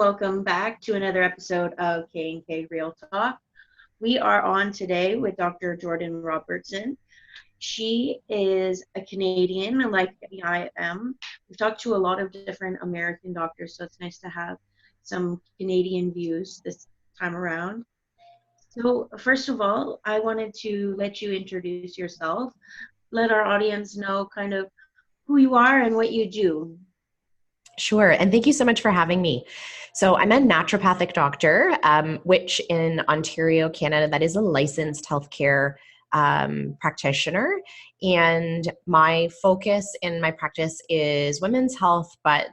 welcome back to another episode of K&K Real Talk. We are on today with Dr. Jordan Robertson. She is a Canadian, like I am. We've talked to a lot of different American doctors, so it's nice to have some Canadian views this time around. So first of all, I wanted to let you introduce yourself, let our audience know kind of who you are and what you do. Sure. And thank you so much for having me. So I'm a naturopathic doctor, which in Ontario, Canada, that is a licensed healthcare practitioner. And my focus in my practice is women's health, but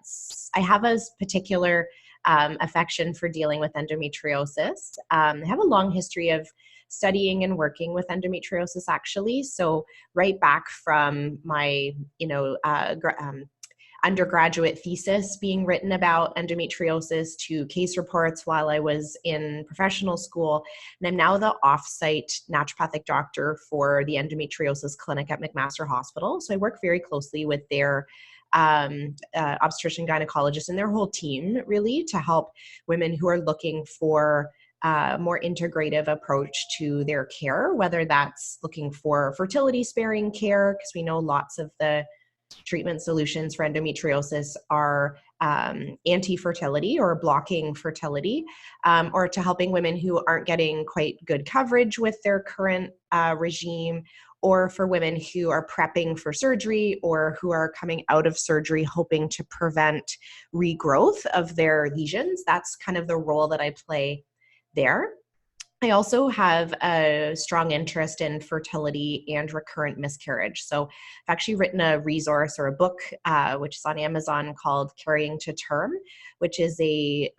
I have a particular affection for dealing with endometriosis. I have a long history of studying and working with endometriosis, actually. So right back from my, undergraduate thesis being written about endometriosis to case reports while I was in professional school. And I'm now the off-site naturopathic doctor for the endometriosis clinic at McMaster Hospital. So I work very closely with their obstetrician gynecologist and their whole team, really, to help women who are looking for more integrative approach to their care, whether that's looking for fertility sparing care, because we know lots of the treatment solutions for endometriosis are anti-fertility or blocking fertility, or to helping women who aren't getting quite good coverage with their current regime, or for women who are prepping for surgery or who are coming out of surgery hoping to prevent regrowth of their lesions. That's kind of the role that I play there. I also have a strong interest in fertility and recurrent miscarriage. So I've actually written a resource or a book, which is on Amazon, called Carrying to Term, which is a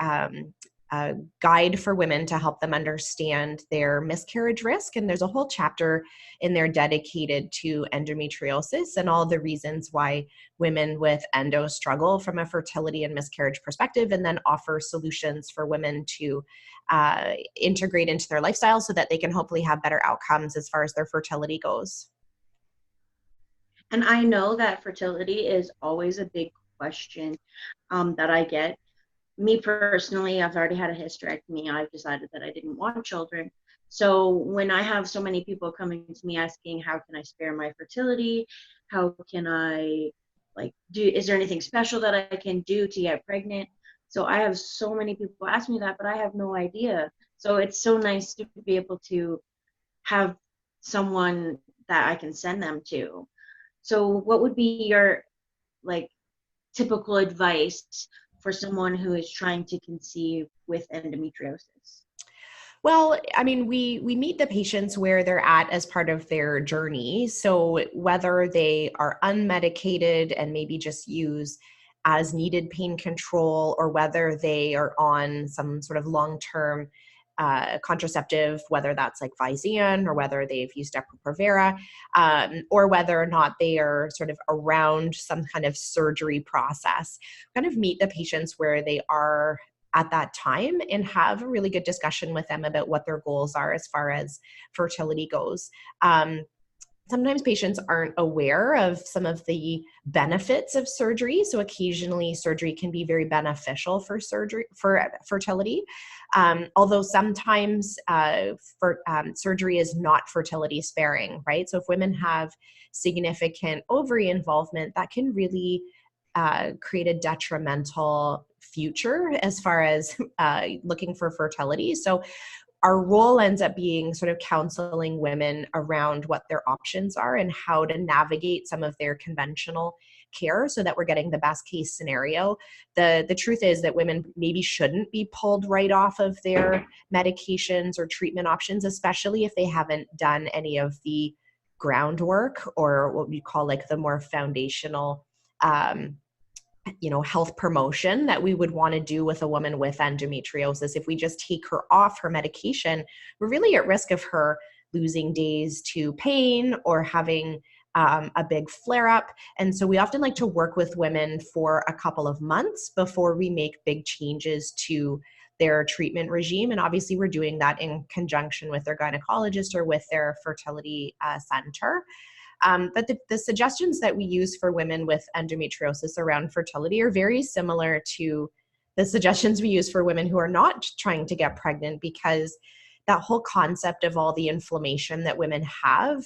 guide for women to help them understand their miscarriage risk. And there's a whole chapter in there dedicated to endometriosis and all the reasons why women with endo struggle from a fertility and miscarriage perspective, and then offer solutions for women to integrate into their lifestyle so that they can hopefully have better outcomes as far as their fertility goes. And I know that fertility is always a big question that I get. Me personally, I've already had a hysterectomy. I've decided that I didn't want children. So when I have so many people coming to me asking, how can I spare my fertility? How can I is there anything special that I can do to get pregnant? So I have so many people ask me that, but I have no idea. So it's so nice to be able to have someone that I can send them to. So what would be your typical advice for someone who is trying to conceive with endometriosis? Well, I mean, we meet the patients where they're at as part of their journey. So whether they are unmedicated and maybe just use as needed pain control, or whether they are on some sort of long-term contraceptive, whether that's like Visan or whether they've used Depo-Provera, or whether or not they are sort of around some kind of surgery process, kind of meet the patients where they are at that time and have a really good discussion with them about what their goals are as far as fertility goes. Sometimes patients aren't aware of some of the benefits of surgery. So occasionally surgery can be very beneficial for fertility. Although sometimes surgery is not fertility sparing, right? So if women have significant ovary involvement, that can really create a detrimental future as far as looking for fertility. So our role ends up being sort of counseling women around what their options are and how to navigate some of their conventional care so that we're getting the best case scenario. The truth is that women maybe shouldn't be pulled right off of their medications or treatment options, especially if they haven't done any of the groundwork or what we call like the more foundational health promotion that we would want to do with a woman with endometriosis. If we just take her off her medication, we're really at risk of her losing days to pain or having a big flare-up. And so we often like to work with women for a couple of months before we make big changes to their treatment regime. And obviously we're doing that in conjunction with their gynecologist or with their fertility center. But the suggestions that we use for women with endometriosis around fertility are very similar to the suggestions we use for women who are not trying to get pregnant, because that whole concept of all the inflammation that women have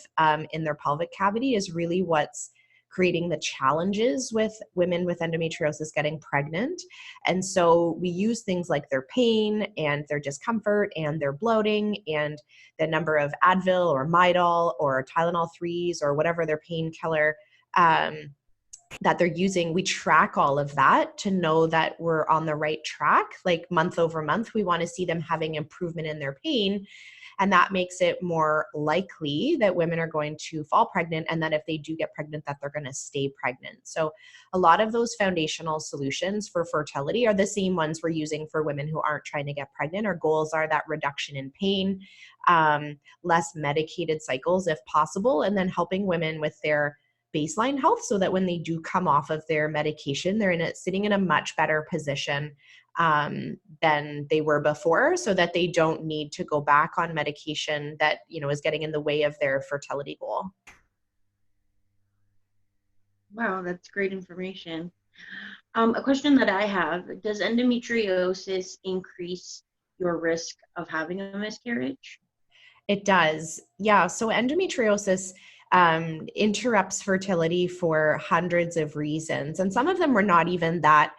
in their pelvic cavity is really what's creating the challenges with women with endometriosis getting pregnant. And so we use things like their pain and their discomfort and their bloating and the number of Advil or Midol or Tylenol 3s or whatever their painkiller that they're using. We track all of that to know that we're on the right track. Like month over month, we want to see them having improvement in their pain. And that makes it more likely that women are going to fall pregnant, and that if they do get pregnant, that they're going to stay pregnant. So a lot of those foundational solutions for fertility are the same ones we're using for women who aren't trying to get pregnant. Our goals are that reduction in pain, less medicated cycles if possible, and then helping women with their baseline health so that when they do come off of their medication, they're sitting in a much better position than they were before, so that they don't need to go back on medication that, is getting in the way of their fertility goal. Wow, that's great information. A question that I have, does endometriosis increase your risk of having a miscarriage? It does. Yeah. So endometriosis interrupts fertility for hundreds of reasons. And some of them we're not even that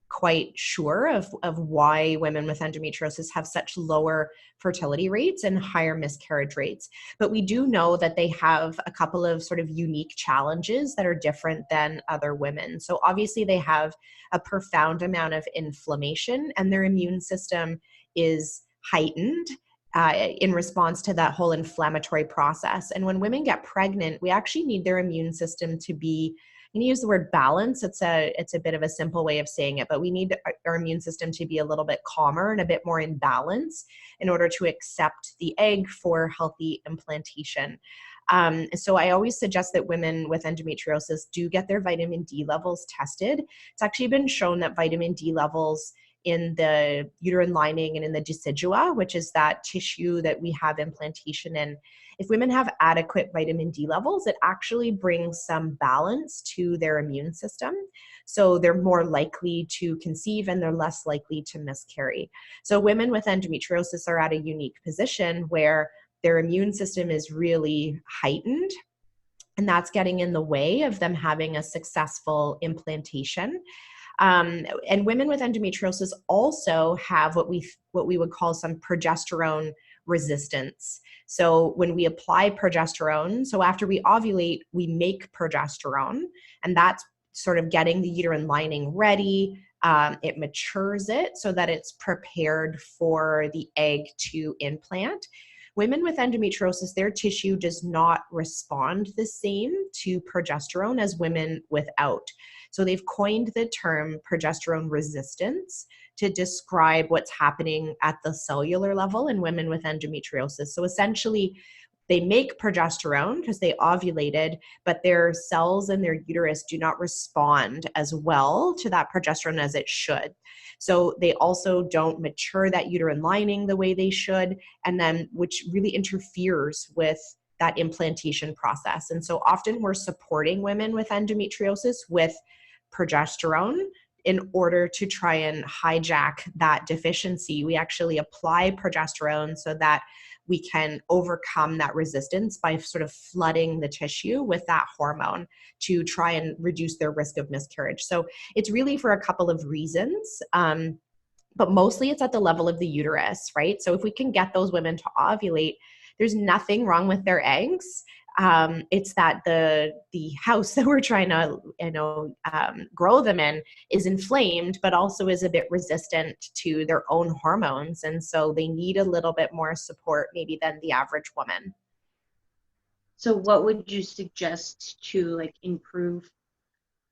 quite sure of why women with endometriosis have such lower fertility rates and higher miscarriage rates. But we do know that they have a couple of sort of unique challenges that are different than other women. So obviously they have a profound amount of inflammation, and their immune system is heightened in response to that whole inflammatory process. And when women get pregnant, we actually need their immune system to be, I'm going to use the word balance. It's a bit of a simple way of saying it, but we need our immune system to be a little bit calmer and a bit more in balance in order to accept the egg for healthy implantation. So I always suggest that women with endometriosis do get their vitamin D levels tested. It's actually been shown that vitamin D levels in the uterine lining and in the decidua, which is that tissue that we have implantation in, if women have adequate vitamin D levels, it actually brings some balance to their immune system. So they're more likely to conceive and they're less likely to miscarry. So women with endometriosis are at a unique position where their immune system is really heightened, and that's getting in the way of them having a successful implantation. And women with endometriosis also have what we would call some progesterone resistance. So when we apply progesterone, so after we ovulate, we make progesterone, and that's sort of getting the uterine lining ready. It matures it so that it's prepared for the egg to implant. Women with endometriosis, their tissue does not respond the same to progesterone as women without. So they've coined the term progesterone resistance to describe what's happening at the cellular level in women with endometriosis. So essentially, they make progesterone because they ovulated, but their cells in their uterus do not respond as well to that progesterone as it should. So they also don't mature that uterine lining the way they should, and then which really interferes with that implantation process. And so often we're supporting women with endometriosis with progesterone in order to try and hijack that deficiency. We actually apply progesterone so that we can overcome that resistance by sort of flooding the tissue with that hormone to try and reduce their risk of miscarriage. So it's really for a couple of reasons, but mostly it's at the level of the uterus, right? So if we can get those women to ovulate, there's nothing wrong with their eggs. It's that the house that we're trying to grow them in is inflamed, but also is a bit resistant to their own hormones, and so they need a little bit more support maybe than the average woman. So what would you suggest to like improve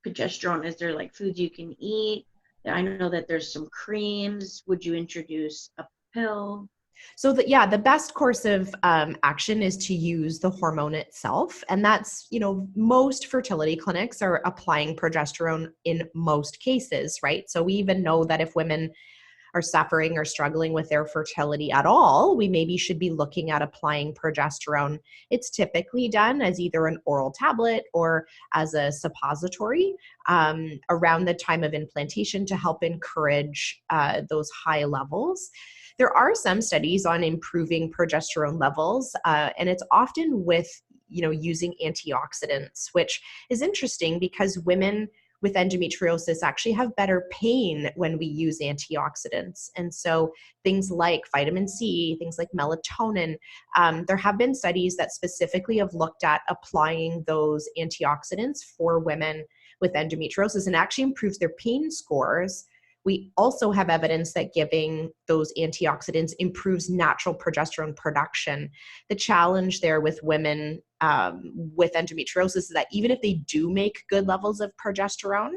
progesterone? Is there like foods you can eat? I know that there's some creams. Would you introduce a pill? So the best course of action is to use the hormone itself. And that's, most fertility clinics are applying progesterone in most cases, right? So we even know that if women are suffering or struggling with their fertility at all, we maybe should be looking at applying progesterone. It's typically done as either an oral tablet or as a suppository around the time of implantation to help encourage those high levels. There are some studies on improving progesterone levels, and it's often with using antioxidants, which is interesting because women with endometriosis actually have better pain when we use antioxidants. And so things like vitamin C, things like melatonin, there have been studies that specifically have looked at applying those antioxidants for women with endometriosis and actually improves their pain scores. We also have evidence that giving those antioxidants improves natural progesterone production. The challenge there with women with endometriosis is that even if they do make good levels of progesterone,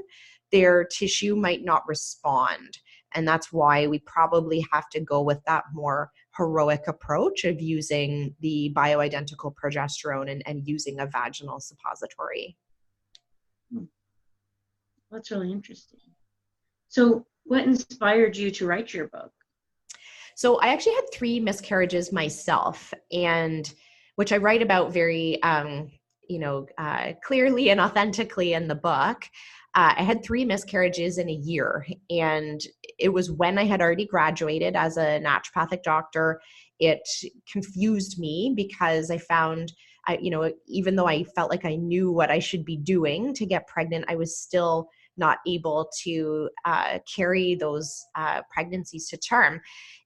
their tissue might not respond. And that's why we probably have to go with that more heroic approach of using the bioidentical progesterone and using a vaginal suppository. That's really interesting. So what inspired you to write your book? So I actually had 3 miscarriages myself, and which I write about very, clearly and authentically in the book. I had 3 miscarriages in a year, and it was when I had already graduated as a naturopathic doctor. It confused me because I found, even though I felt like I knew what I should be doing to get pregnant, I was still not able to carry those pregnancies to term.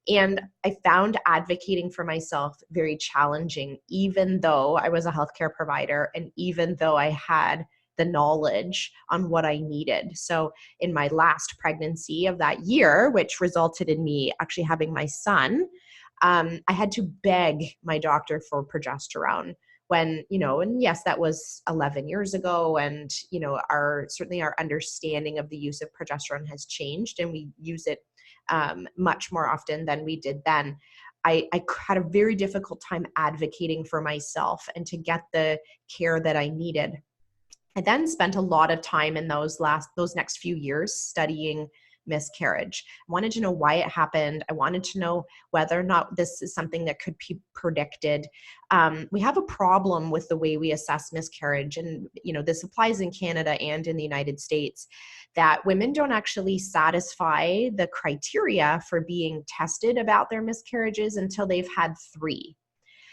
And I found advocating for myself very challenging, even though I was a healthcare provider and even though I had the knowledge on what I needed. So in my last pregnancy of that year, which resulted in me actually having my son, I had to beg my doctor for progesterone when, and yes, that was 11 years ago. And, certainly our understanding of the use of progesterone has changed and we use it much more often than we did then. I had a very difficult time advocating for myself and to get the care that I needed. I then spent a lot of time in those next few years studying miscarriage. I wanted to know why it happened. I wanted to know whether or not this is something that could be predicted. We have a problem with the way we assess miscarriage, and this applies in Canada and in the United States, that women don't actually satisfy the criteria for being tested about their miscarriages until they've had 3.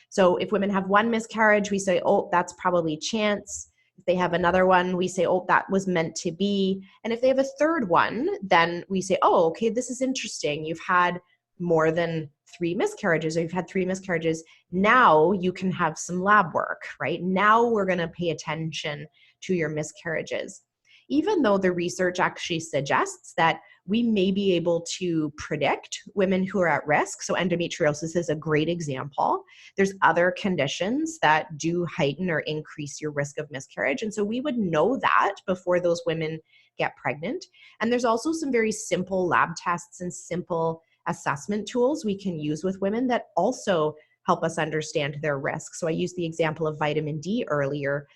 So if women have 1 miscarriage, we say, oh, that's probably chance. If they have another one, we say, oh, that was meant to be. And if they have a 3rd one, then we say, oh, okay, this is interesting. You've had more than 3 miscarriages, or you've had 3 miscarriages. Now you can have some lab work, right? Now we're going to pay attention to your miscarriages. Even though the research actually suggests that we may be able to predict women who are at risk. So endometriosis is a great example. There's other conditions that do heighten or increase your risk of miscarriage. And so we would know that before those women get pregnant. And there's also some very simple lab tests and simple assessment tools we can use with women that also help us understand their risk. So I used the example of vitamin D earlier.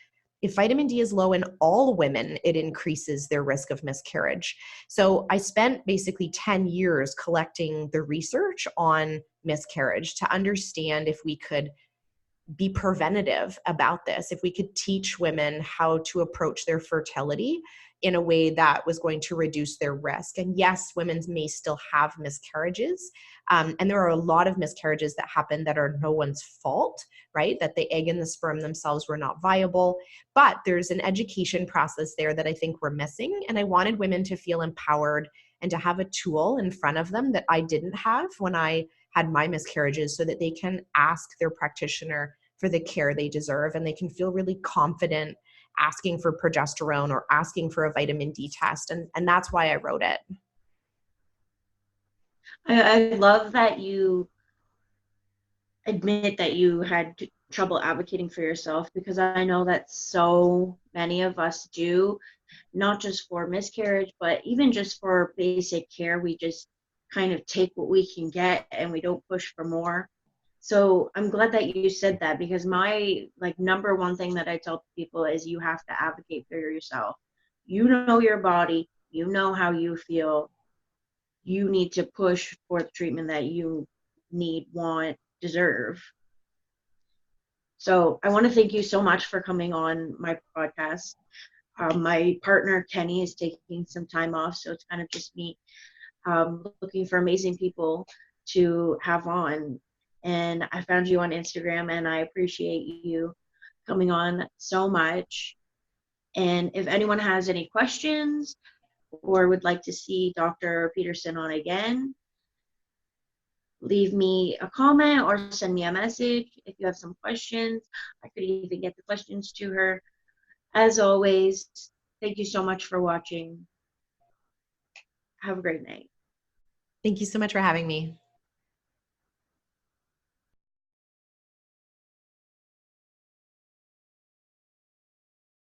If vitamin D is low in all women, it increases their risk of miscarriage. So I spent basically 10 years collecting the research on miscarriage to understand if we could be preventative about this, if we could teach women how to approach their fertility in a way that was going to reduce their risk. And yes, women may still have miscarriages. And there are a lot of miscarriages that happen that are no one's fault, right? That the egg and the sperm themselves were not viable. But there's an education process there that I think we're missing. And I wanted women to feel empowered and to have a tool in front of them that I didn't have when I had my miscarriages, so that they can ask their practitioner for the care they deserve and they can feel really confident asking for progesterone or asking for a vitamin D test. And that's why I wrote it. I love that you admit that you had trouble advocating for yourself, because I know that so many of us do, not just for miscarriage, but even just for basic care. We just kind of take what we can get and we don't push for more. So I'm glad that you said that, because my number one thing that I tell people is you have to advocate for yourself. You know your body, you know how you feel. you need to push for the treatment that you need, want, deserve. So I want to thank you so much for coming on my podcast. My partner Kenny is taking some time off, so it's kind of just me looking for amazing people to have on. And I found you on Instagram, and I appreciate you coming on so much. And if anyone has any questions or would like to see Dr. Peterson on again, leave me a comment or send me a message if you have some questions. I could even get the questions to her. As always, thank you so much for watching. Have a great night. Thank you so much for having me.